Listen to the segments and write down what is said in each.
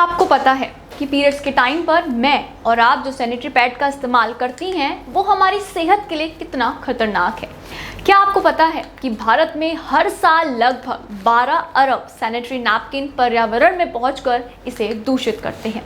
आपको पता है कि पीरियड्स के टाइम पर मैं और आप जो सैनिटरी पैड का इस्तेमाल करती हैं वो हमारी सेहत के लिए कितना खतरनाक है? क्या आपको पता है कि भारत में हर साल लगभग 12 अरब सैनिटरी नैपकिन पर्यावरण में पहुंचकर इसे दूषित करते हैं।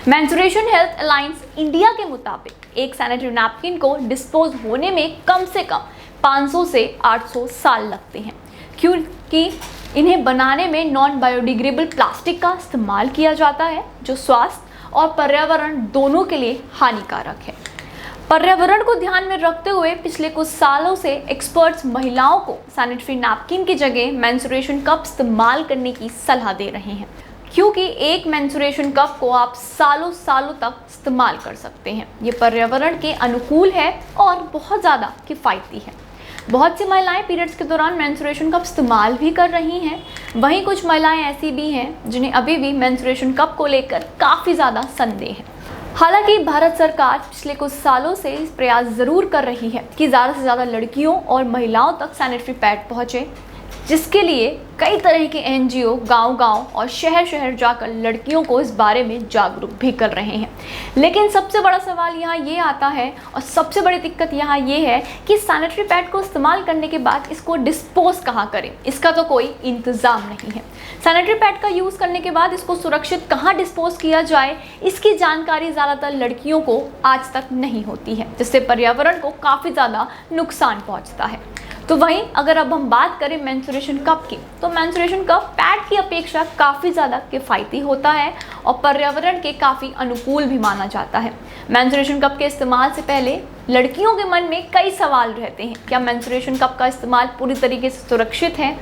मेंस्ट्रुएशन हेल्थ अलायंस इंडिया के मुताबिक एक सैनिटरी नैपकिन को डिस्पोज होने में कम से कम 500 से 800 साल लगते हैं, क्योंकि इन्हें बनाने में नॉन बायोडिग्रेडेबल प्लास्टिक का इस्तेमाल किया जाता है जो स्वास्थ्य और पर्यावरण दोनों के लिए हानिकारक है। पर्यावरण को ध्यान में रखते हुए पिछले कुछ सालों से एक्सपर्ट्स महिलाओं को सैनिटरी नैपकिन की जगह मेंस्ट्रुएशन कप इस्तेमाल करने की सलाह दे रहे हैं, क्योंकि एक मेंस्ट्रुएशन कप को आप सालों सालों तक इस्तेमाल कर सकते हैं। ये पर्यावरण के अनुकूल है और बहुत ज़्यादा किफ़ायती है। बहुत सी महिलाएं पीरियड्स के दौरान मेंस्ट्रुएशन कप इस्तेमाल भी कर रही हैं। वहीं कुछ महिलाएं ऐसी भी हैं जिन्हें अभी भी मेंस्ट्रुएशन कप को लेकर काफ़ी ज़्यादा संदेह है। हालांकि भारत सरकार पिछले कुछ सालों से इस प्रयास ज़रूर कर रही है कि ज़्यादा से ज़्यादा लड़कियों और महिलाओं तक सैनिटरी पैड पहुँचे, जिसके लिए कई तरह के एनजीओ गांव-गांव और शहर-शहर जाकर लड़कियों को इस बारे में जागरूक भी कर रहे हैं। लेकिन सबसे बड़ा सवाल यहाँ ये आता है और सबसे बड़ी दिक्कत यहाँ ये है कि सैनिटरी पैड को इस्तेमाल करने के बाद इसको डिस्पोज कहाँ करें, इसका तो कोई इंतज़ाम नहीं है। सैनिटरी पैड का यूज़ करने के बाद इसको सुरक्षित कहाँ डिस्पोज किया जाए, इसकी जानकारी ज़्यादातर लड़कियों को आज तक नहीं होती है, जिससे पर्यावरण को काफ़ी ज़्यादा नुकसान पहुँचता है। तो वहीं अगर अब हम बात करें मेंस्ट्रुएशन कप की, तो मेंस्ट्रुएशन कप पैड की अपेक्षा काफ़ी ज़्यादा किफ़ायती होता है और पर्यावरण के काफ़ी अनुकूल भी माना जाता है। मेंस्ट्रुएशन कप के इस्तेमाल से पहले लड़कियों के मन में कई सवाल रहते हैं। क्या मेंस्ट्रुएशन कप का इस्तेमाल पूरी तरीके से सुरक्षित है?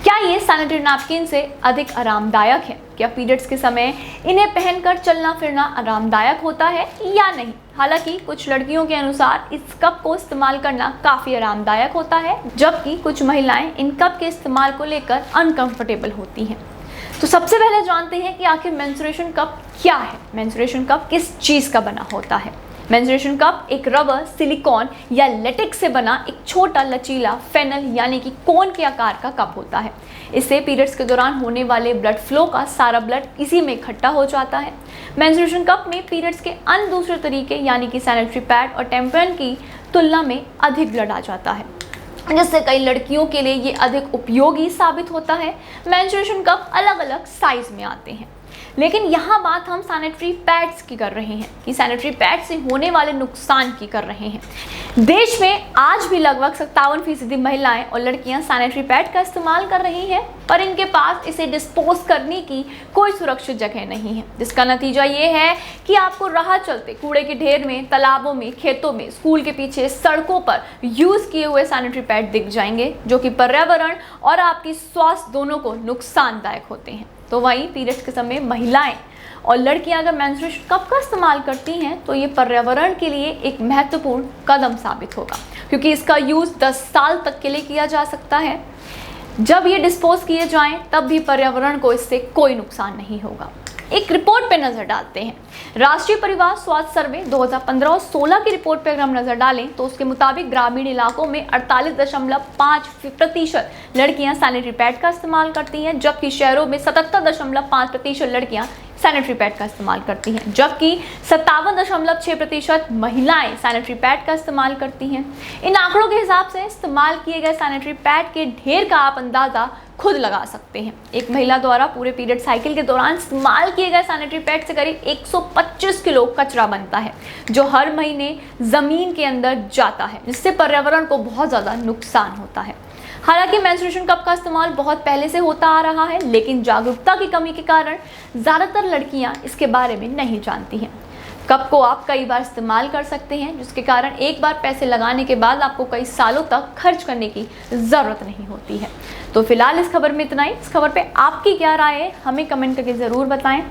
क्या ये सैनिटरी नैपकिन से अधिक आरामदायक है? क्या पीरियड्स के समय इन्हें पहनकर चलना फिरना आरामदायक होता है या नहीं? हालांकि कुछ लड़कियों के अनुसार इस कप को इस्तेमाल करना काफ़ी आरामदायक होता है, जबकि कुछ महिलाएं इन कप के इस्तेमाल को लेकर अनकंफर्टेबल होती हैं। तो सबसे पहले जानते हैं कि आखिर मेंस्ट्रुएशन कप क्या है। मेंस्ट्रुएशन कप किस चीज़ का बना होता है? मेंस्ट्रुएशन कप एक रबर, सिलिकॉन या लेटेक्स से बना एक छोटा लचीला फेनल यानी कि कोन के आकार का कप होता है। इससे पीरियड्स के दौरान होने वाले ब्लड फ्लो का सारा ब्लड इसी में इकट्ठा हो जाता है। मेंस्ट्रुएशन कप में पीरियड्स के अन्य दूसरे तरीके यानी कि सैनिटरी पैड और टैम्पन की तुलना में अधिक ब्लड आ जाता है, जिससे कई लड़कियों के लिए ये अधिक उपयोगी साबित होता है। मेंस्ट्रुएशन कप अलग अलग साइज में आते हैं, लेकिन यहाँ बात हम सैनिटरी पैड्स की कर रहे हैं कि सैनिटरी पैड से होने वाले नुकसान की कर रहे हैं। देश में आज भी लगभग 57% महिलाएं और लड़कियां सैनिटरी पैड का इस्तेमाल कर रही हैं, पर इनके पास इसे डिस्पोज करने की कोई सुरक्षित जगह नहीं है, जिसका नतीजा ये है कि आपको राह चलते कूड़े के ढेर में, तालाबों में, खेतों में, स्कूल के पीछे, सड़कों पर यूज़ किए हुए सैनिटरी पैड दिख जाएंगे, जो कि पर्यावरण और आपकी स्वास्थ्य दोनों को नुकसानदायक होते हैं। तो वहीं पीरियड्स के समय महिलाएं और लड़कियां अगर मेंस्ट्रुएशन कप का इस्तेमाल करती हैं तो ये पर्यावरण के लिए एक महत्वपूर्ण कदम साबित होगा, क्योंकि इसका यूज़ 10 साल तक के लिए किया जा सकता है। जब ये डिस्पोज किए जाएं तब भी पर्यावरण को इससे कोई नुकसान नहीं होगा। एक रिपोर्ट पे नज़र डालते हैं। राष्ट्रीय परिवार स्वास्थ्य सर्वे 2015 और 16 की रिपोर्ट पर अगर हम नज़र डालें तो उसके मुताबिक ग्रामीण इलाकों में 48.5% लड़कियां सैनिटरी पैड का इस्तेमाल करती हैं, जबकि शहरों में 77.5% लड़कियां सैनिटरी पैड का इस्तेमाल करती हैं, जबकि 57.6% महिलाएं सैनिटरी पैड का इस्तेमाल करती हैं। इन आंकड़ों के हिसाब से इस्तेमाल किए गए सैनिटरी पैड के ढेर का आप अंदाज़ा खुद लगा सकते हैं। एक महिला द्वारा पूरे पीरियड साइकिल के दौरान इस्तेमाल किए गए सैनिटरी पैड से करीब 125 किलो कचरा बनता है, जो हर महीने ज़मीन के अंदर जाता है, जिससे पर्यावरण को बहुत ज़्यादा नुकसान होता है। हालांकि मेंस्ट्रुएशन कप का इस्तेमाल बहुत पहले से होता आ रहा है, लेकिन जागरूकता की कमी के कारण ज़्यादातर लड़कियां इसके बारे में नहीं जानती हैं। कप को आप कई बार इस्तेमाल कर सकते हैं, जिसके कारण एक बार पैसे लगाने के बाद आपको कई सालों तक खर्च करने की ज़रूरत नहीं होती है। तो फिलहाल इस खबर में इतना ही। इस खबर पे आपकी क्या राय है हमें कमेंट करके ज़रूर बताएं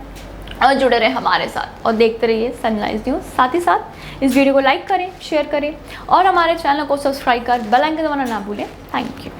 और जुड़े रहें हमारे साथ और देखते रहिए सनराइज न्यूज़। साथ ही साथ इस वीडियो को लाइक करें, शेयर करें और हमारे चैनल को सब्सक्राइब कर बेल आइकन दबाना ना भूलें। Thank you.